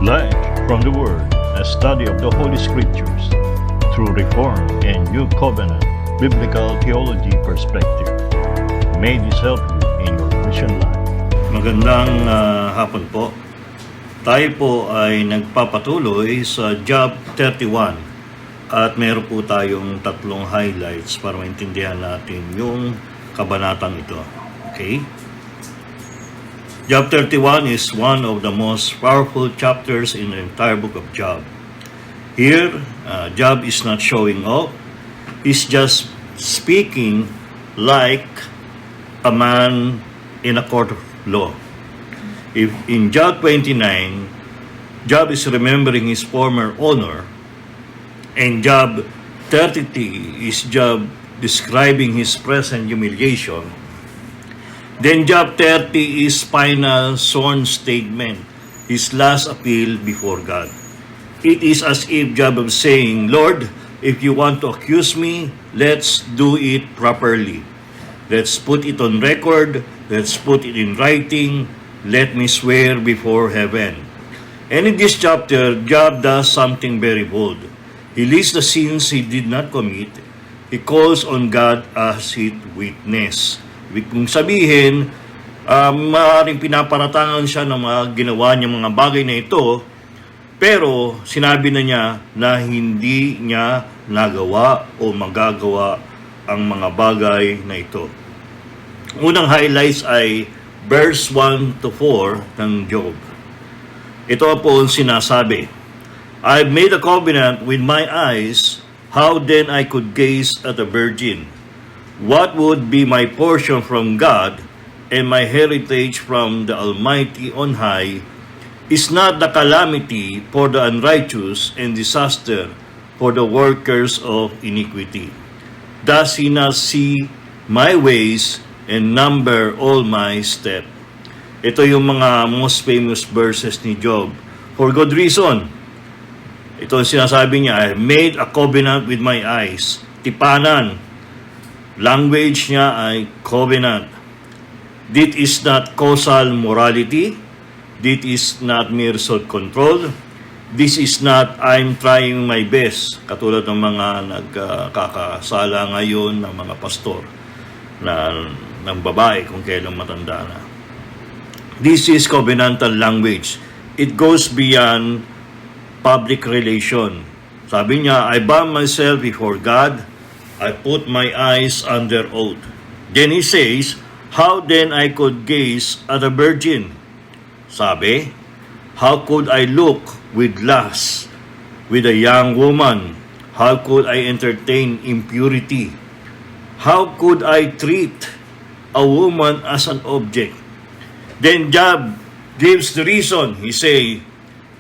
Life from the Word, a study of the Holy Scriptures through Reformed and New Covenant Biblical Theology perspective. May this help you in your Christian life. Magandang hapon po. Tayo po ay nagpapatuloy sa Job 31 at meron po tayong tatlong highlights para maintindihan natin yung kabanatang ito. Okay? Job 31 is one of the most powerful chapters in the entire book of Job. Here, Job is not showing off. He's just speaking like a man in a court of law. If in Job 29, Job is remembering his former honor, and Job 33 is Job describing his present humiliation, then Job 30 is final sworn statement, his last appeal before God. It is as if Job is saying, Lord, if you want to accuse me, let's do it properly. Let's put it on record. Let's put it in writing. Let me swear before heaven. And in this chapter, Job does something very bold. He lists the sins he did not commit. He calls on God as his witness. Kung sabihin, maaaring pinaparatangan siya ng mga ginawa niyang mga bagay na ito, pero sinabi na niya na hindi niya nagawa o magagawa ang mga bagay na ito. Unang highlights ay verse 1 to 4 ng Job. Ito po ang sinasabi, I've made a covenant with my eyes, how then I could gaze at a virgin? What would be my portion from God and my heritage from the Almighty on high? Is not the calamity for the unrighteous and disaster for the workers of iniquity? Does he not see my ways and number all my steps? Ito yung mga most famous verses ni Job. For good reason. Ito ang sinasabi niya, I made a covenant with my eyes. Tipanan. Language niya ay covenant. This is not causal morality. This is not mere self-control. This is not I'm trying my best. Katulad ng mga nagkakasala ngayon ng mga pastor ng babae kung kailang matanda na. This is covenantal language. It goes beyond public relation. Sabi niya, I bound myself before God. I put my eyes under oath. Then he says, how then I could gaze at a virgin? Sabi, how could I look with lust with a young woman? How could I entertain impurity? How could I treat a woman as an object? Then Job gives the reason. He say,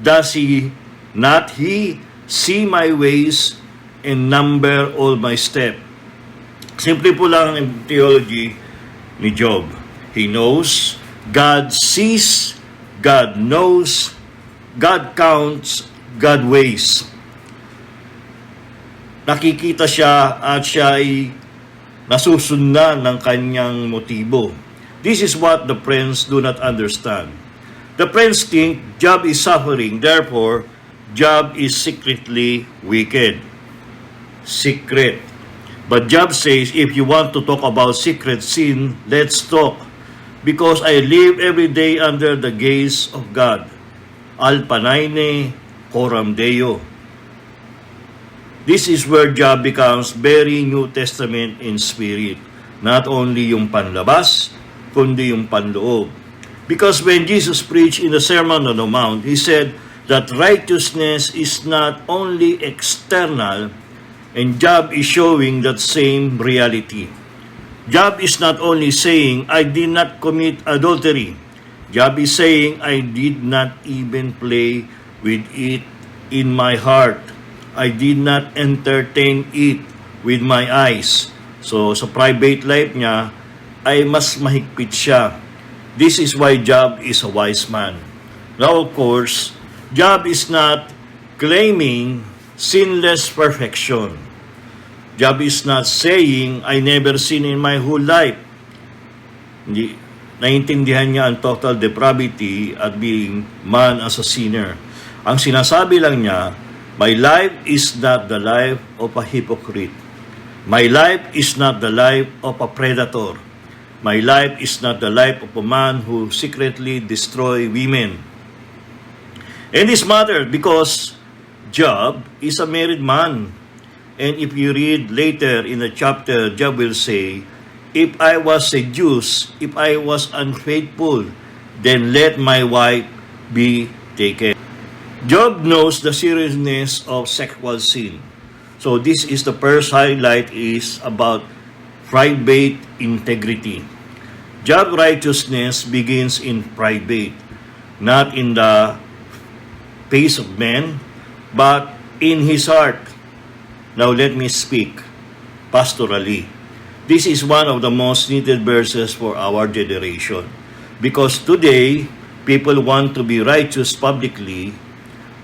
does he not see my ways and number all my steps? Simple po lang ang theology ni Job. He knows, God sees, God knows, God counts, God weighs. Nakikita siya at siya ay nasusundan ng kanyang motibo. This is what the friends do not understand. The friends think Job is suffering, therefore, Job is secretly wicked. Secret. But Job says, if you want to talk about secret sin, let's talk. Because I live every day under the gaze of God. Alpanaine coram Deo. This is where Job becomes very New Testament in spirit. Not only yung panlabas, kundi yung panloob. Because when Jesus preached in the Sermon on the Mount, He said that righteousness is not only external, and Job is showing that same reality. Job is not only saying, I did not commit adultery. Job is saying, I did not even play with it in my heart. I did not entertain it with my eyes. So, sa private life niya, ay mas mahigpit siya. This is why Job is a wise man. Now, of course, Job is not claiming sinless perfection. Job is not saying, I never sinned in my whole life. Hindi, naiintindihan niya ang total depravity at being man as a sinner. Ang sinasabi lang niya, my life is not the life of a hypocrite. My life is not the life of a predator. My life is not the life of a man who secretly destroy women. And this matters because Job is a married man. And if you read later in the chapter, Job will say, if I was seduced, if I was unfaithful, then let my wife be taken. Job knows the seriousness of sexual sin. So this is the first highlight is about private integrity. Job righteousness begins in private, not in the face of men, but in his heart. Now let me speak pastorally. This is one of the most needed verses for our generation. Because today, people want to be righteous publicly,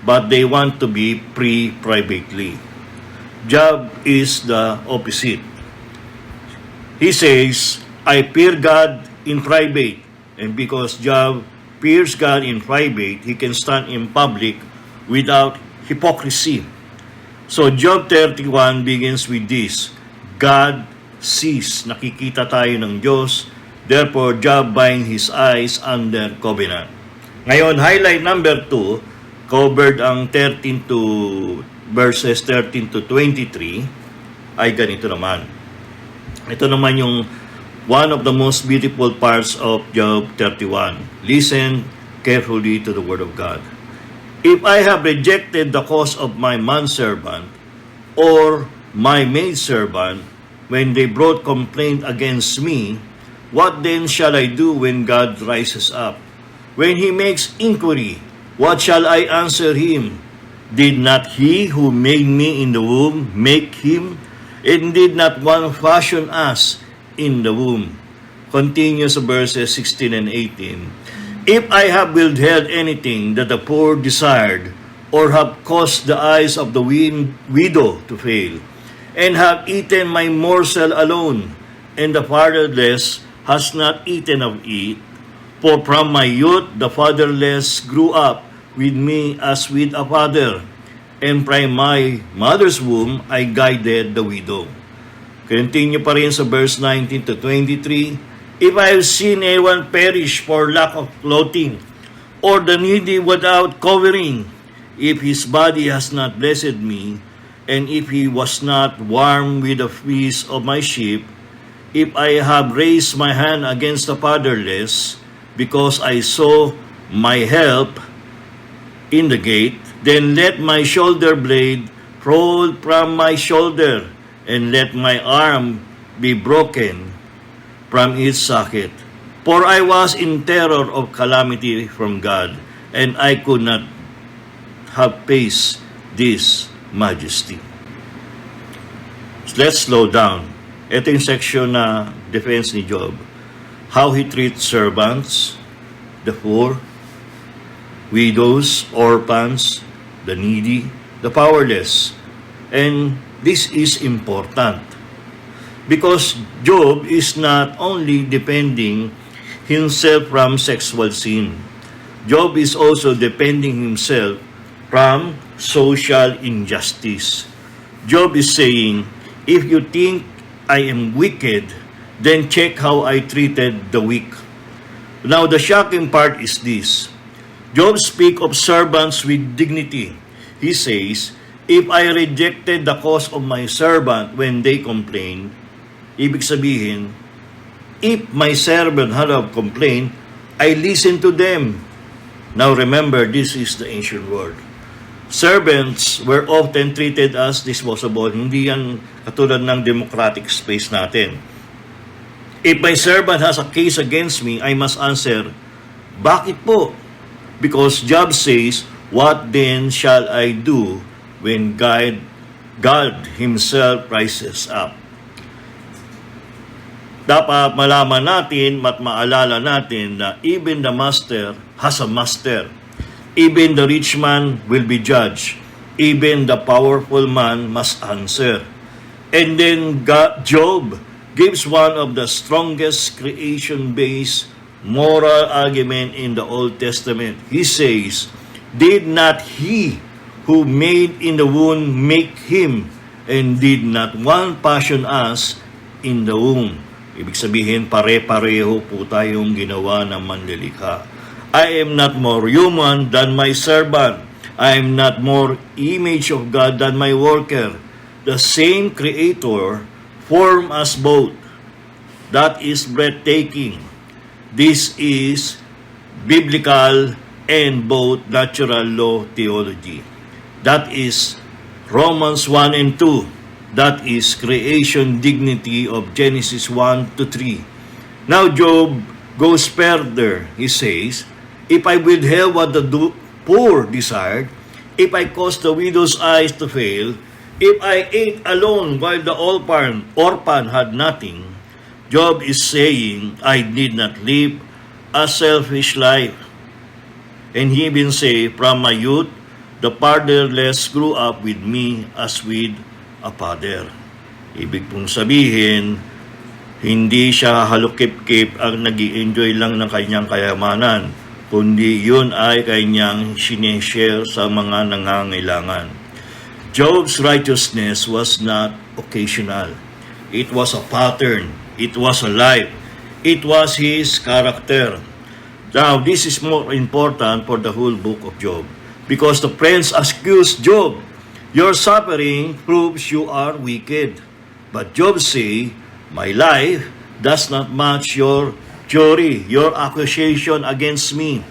but they want to be free privately. Job is the opposite. He says, I fear God in private. And because Job fears God in private, he can stand in public without hypocrisy. So Job 31 begins with this, God sees, nakikita tayo ng Diyos, therefore Job bind his eyes under covenant. Ngayon, highlight number 2, covered ang 13 to verses 13 to 23, ay ganito naman. Ito naman yung one of the most beautiful parts of Job 31. Listen carefully to the word of God. If I have rejected the cause of my manservant or my maidservant when they brought complaint against me, what then shall I do when God rises up? When he makes inquiry, what shall I answer him? Did not he who made me in the womb make him? And did not one fashion us in the womb? Continues verses 16 and 18. If I have withheld anything that the poor desired, or have caused the eyes of the widow to fail, and have eaten my morsel alone, and the fatherless has not eaten of it, for from my youth the fatherless grew up with me as with a father, and from my mother's womb I guided the widow. Continue pa rin sa verse 19 to 23, if I have seen anyone perish for lack of clothing, or the needy without covering, if his body has not blessed me, and if he was not warm with the fleece of my sheep, if I have raised my hand against the fatherless, because I saw my help in the gate, then let my shoulder blade roll from my shoulder, and let my arm be broken from its socket. For I was in terror of calamity from God, and I could not have faced this majesty. Let's slow down. Ito yung section na defense ni Job. How he treats servants, the poor, widows, orphans, the needy, the powerless. And this is important because Job is not only defending himself from sexual sin. Job is also defending himself from social injustice. Job is saying, if you think I am wicked, then check how I treated the weak. Now, the shocking part is this. Job speaks of servants with dignity. He says, if I rejected the cause of my servant when they complained, ibig sabihin, if my servant had a complaint, I listened to them. Now remember, this is the ancient world. Servants were often treated as disposable. Hindi yan katulad ng democratic space natin. If my servant has a case against me, I must answer, bakit po? Because Job says, what then shall I do when God Himself rises up? Dapat malaman natin at maalala natin na even the master has a master. Even the rich man will be judged. Even the powerful man must answer. And then Job gives one of the strongest creation-based moral argument in the Old Testament. He says, Did not He who made in the womb make him, and did not one fashion us in the womb? Ibig sabihin, pare-pareho po tayong ginawa ng manlilikha. I am not more human than my servant. I am not more image of God than my worker. The same Creator formed us both. That is breathtaking. This is biblical and both natural law theology. That is Romans 1 and 2. That is creation dignity of Genesis 1 to 3. Now Job goes further. He says, if I withheld what the poor desired, if I caused the widow's eyes to fail, if I ate alone while the orphan had nothing, Job is saying, I did not live a selfish life. And he even say, from my youth, the fatherless grew up with me as with a father. Ibig pong sabihin, hindi siya halukip-kip ang nag-i-enjoy lang ng kanyang kayamanan, kundi yun ay kanyang sineshare sa mga nangangailangan. Job's righteousness was not occasional. It was a pattern. It was a life. It was his character. Now, this is more important for the whole book of Job, because the friends accused Job, your suffering proves you are wicked. But Job say, my life does not match your jury, your accusation against me.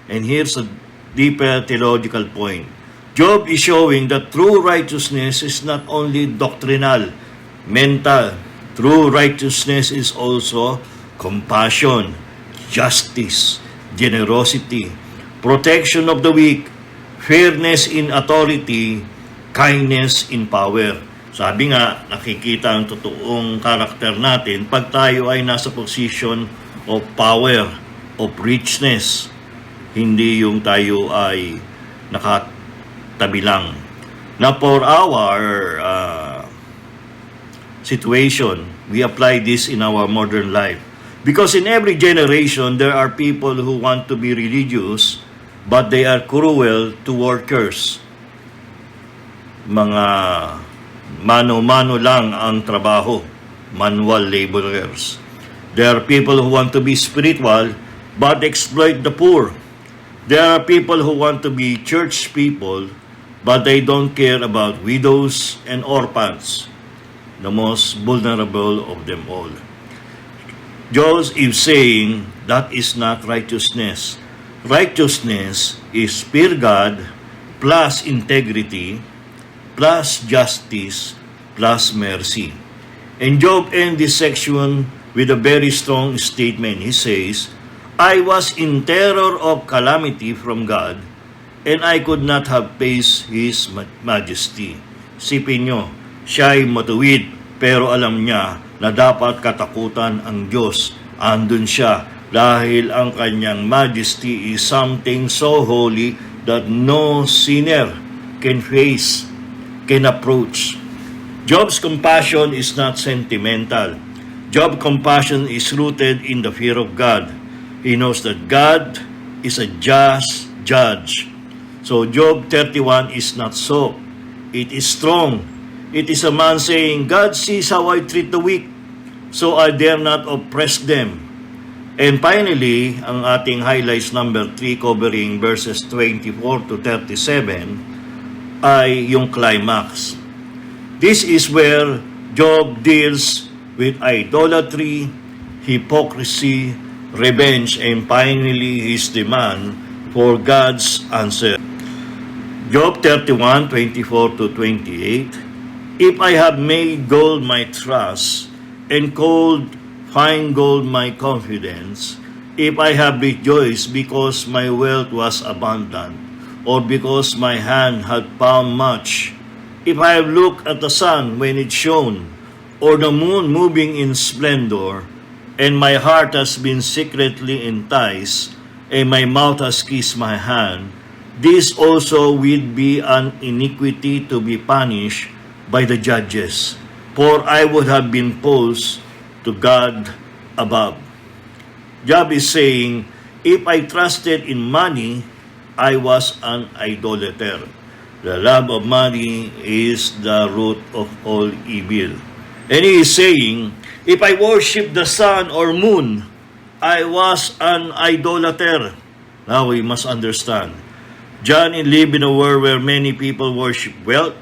And here's a deeper theological point. Job is showing that true righteousness is not only doctrinal, mental. True righteousness is also compassion, justice, generosity, protection of the weak, fairness in authority, kindness in power. Sabi nga, nakikita ang totoong karakter natin pag tayo ay nasa position of power, of richness. Hindi yung tayo ay nakatabi lang. Now for our situation, we apply this in our modern life. Because in every generation, there are people who want to be religious, but they are cruel to workers. Mga mano-mano lang ang trabaho, manual laborers. There are people who want to be spiritual, but exploit the poor. There are people who want to be church people, but they don't care about widows and orphans, the most vulnerable of them all. Job is saying that is not righteousness. Righteousness is fear God plus integrity plus justice plus mercy. And Job ends this section with a very strong statement. He says, I was in terror of calamity from God, and I could not have faced His majesty. Sipin nyo, siya'y matuwid, pero alam niya na dapat katakutan ang Diyos. Andun siya dahil ang kanyang majesty is something so holy that no sinner can face, can approach. Job's compassion is not sentimental. Job's compassion is rooted in the fear of God. He knows that God is a just judge. So Job 31 is not so. It is strong. It is a man saying, God sees how I treat the weak, so I dare not oppress them. And finally, ang ating highlights number 3 covering verses 24 to 37 ay yung climax. This is where Job deals with idolatry, hypocrisy, revenge, and finally his demand for God's answer. Job 31, 24 to 28. If I have made gold my trust, and fine gold my confidence, if I have rejoiced because my wealth was abundant, or because my hand had found much, if I have looked at the sun when it shone, or the moon moving in splendor, and my heart has been secretly enticed, and my mouth has kissed my hand, this also will be an iniquity to be punished by the judges, for I would have been false to God above. Job is saying, if I trusted in money, I was an idolater. The love of money is the root of all evil. And he is saying, if I worship the sun or moon, I was an idolater. Now we must understand. John lived in a world where many people worship wealth,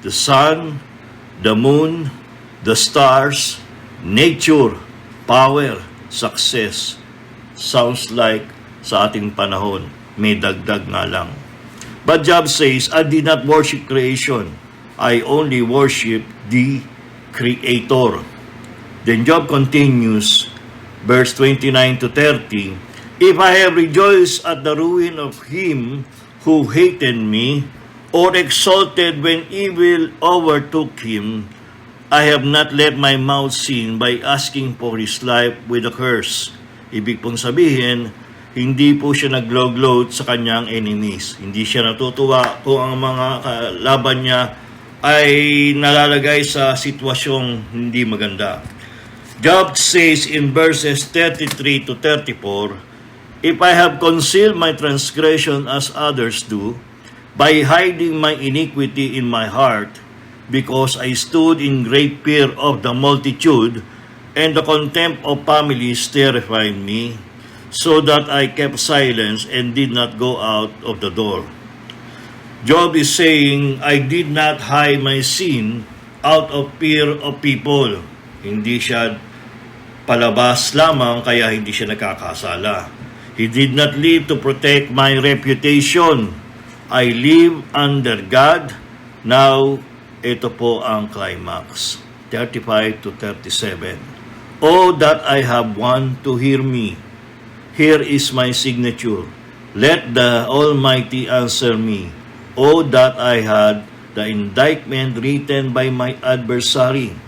the sun, the moon, the stars, nature, power, success. Sounds like sa ating panahon, may dagdag nga lang. But Job says, I did not worship creation. I only worship the Creator. Then Job continues, verse 29 to 30, if I have rejoiced at the ruin of him who hated me, or exulted when evil overtook him, I have not let my mouth sin by asking for his life with a curse. Ibig pong sabihin, hindi po siya nag-gloat sa kanyang enemies. Hindi siya natutuwa kung ang mga kalaban niya ay nalalagay sa sitwasyong hindi maganda. Job says in verses 33 to 34, if I have concealed my transgression as others do, by hiding my iniquity in my heart, because I stood in great fear of the multitude, and the contempt of families terrified me, so that I kept silence and did not go out of the door. Job is saying, I did not hide my sin out of fear of people. Hindi siya palabas lamang, kaya hindi siya nakakasala. He did not live to protect my reputation. I live under God. Now, ito po ang climax. 35 to 37. Oh, that I have one to hear me. Here is my signature. Let the Almighty answer me. Oh, that I had the indictment written by my adversary.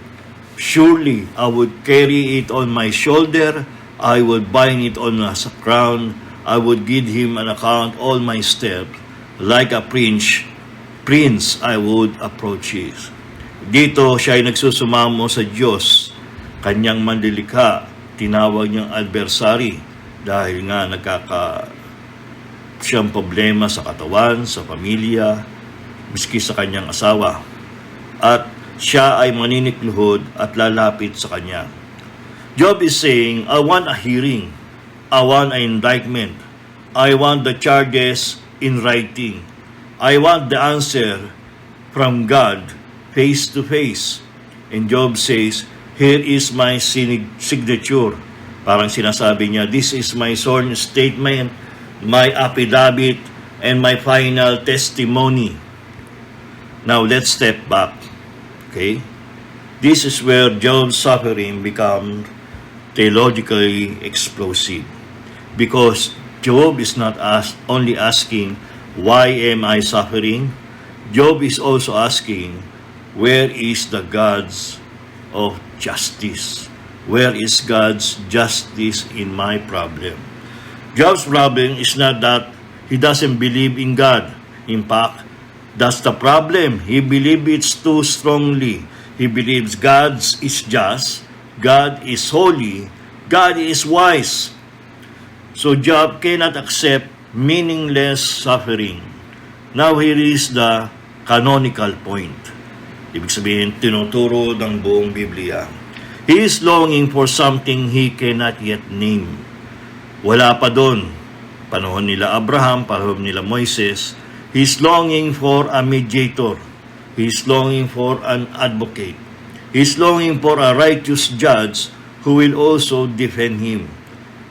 Surely I would carry it on my shoulder. I would bind it on as a crown. I would give him an account all my steps. Like a prince I would approach him. Dito siya ay nagsusumamo sa Diyos. Kanyang manlilikha, tinawag niyang adversary dahil nga siyang problema sa katawan, sa pamilya, miski sa kanyang asawa. At siya ay maninikluhod at lalapit sa kanya. Job is saying, I want a hearing. I want an indictment. I want the charges in writing. I want the answer from God face to face. And Job says, here is my signature. Parang sinasabi niya, this is my sworn statement, my affidavit, and my final testimony. Now, let's step back. Okay? This is where Job's suffering becomes theologically explosive. Because Job is not only asking, why am I suffering? Job is also asking, where is the God's of justice? Where is God's justice in my problem? Job's problem is not that he doesn't believe in God. In fact, that's the problem. He believes it too strongly. He believes God is just, God is holy, God is wise. So Job cannot accept meaningless suffering. Now here is the canonical point. Ibig sabihin, tinuturo ng buong Biblia. He is longing for something he cannot yet name. Wala pa doon. Panahon nila Abraham, panahon nila Moises. He is longing for a mediator. He is longing for an advocate. He is longing for a righteous judge who will also defend him.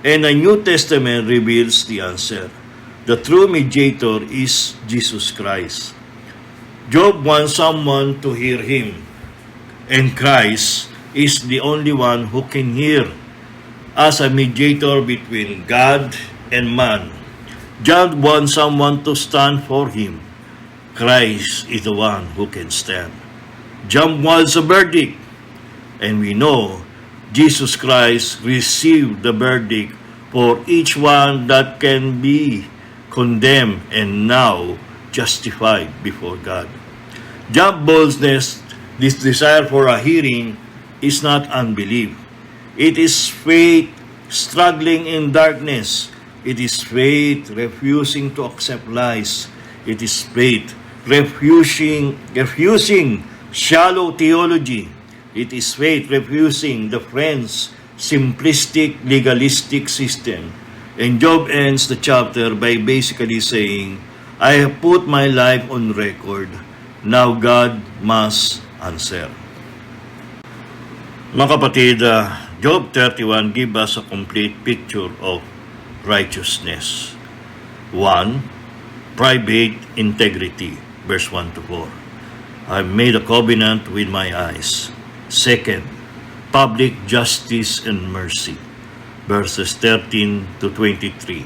And the New Testament reveals the answer. The true mediator is Jesus Christ. Job wants someone to hear him. And Christ is the only one who can hear as a mediator between God and man. Job wants someone to stand for him. Christ is the one who can stand. Job wants a verdict. And we know Jesus Christ received the verdict for each one that can be condemned and now justified before God. Job's boldness, this desire for a hearing, is not unbelief. It is faith struggling in darkness. It is faith refusing to accept lies. It is faith refusing shallow theology. It is faith refusing the friend's simplistic legalistic system. And Job ends the chapter by basically saying, I have put my life on record. Now God must answer. Mga kapatid, Job 31 gives us a complete picture of righteousness. 1. Private integrity, verse 1 to 4. I made a covenant with my eyes. 2. Public justice and mercy, verses 13 to 23.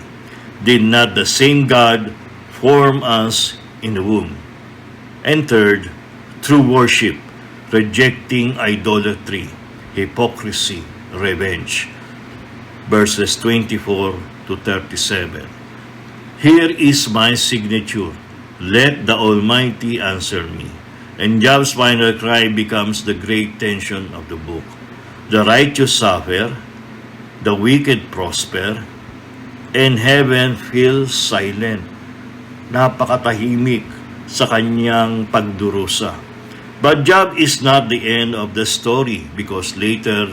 Did not the same God form us in the womb? And 3. True worship, rejecting idolatry, hypocrisy, revenge, verses 24 to 37. Here is my signature. Let the Almighty answer me. And Job's final cry becomes the great tension of the book. The righteous suffer, the wicked prosper, and heaven feels silent. Napakatahimik sa kanyang pagdurusa. But Job is not the end of the story because later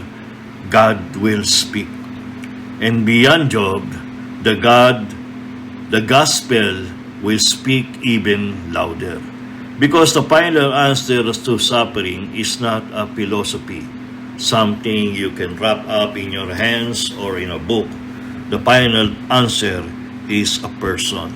God will speak. And beyond Job, the gospel will speak even louder. Because the final answer to suffering is not a philosophy, something you can wrap up in your hands or in a book. The final answer is a person.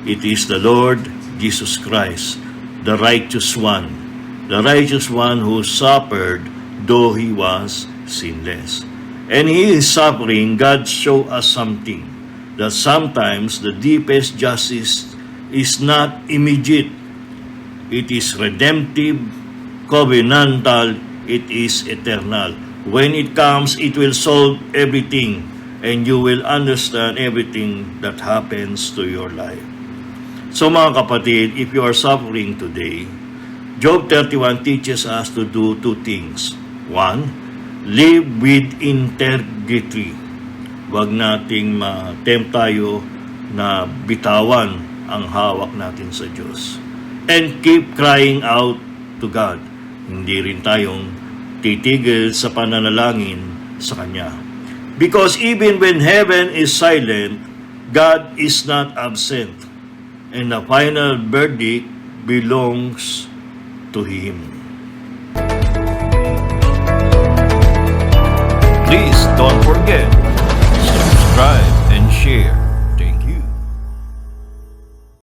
It is the Lord Jesus Christ, the righteous one who suffered though he was sinless. And he is suffering. God show us something, that sometimes the deepest justice is not immediate. It is redemptive, covenantal, it is eternal. When it comes, it will solve everything, and you will understand everything that happens to your life. So mga kapatid, if you are suffering today, Job 31 teaches us to do two things. 1, live with integrity. Huwag nating ma-tempt tayo na bitawan ang hawak natin sa Diyos. And keep crying out to God. Hindi rin tayong titigil sa pananalangin sa Kanya. Because even when heaven is silent, God is not absent. And the final verdict belongs to Him. Please don't forget, subscribe and share.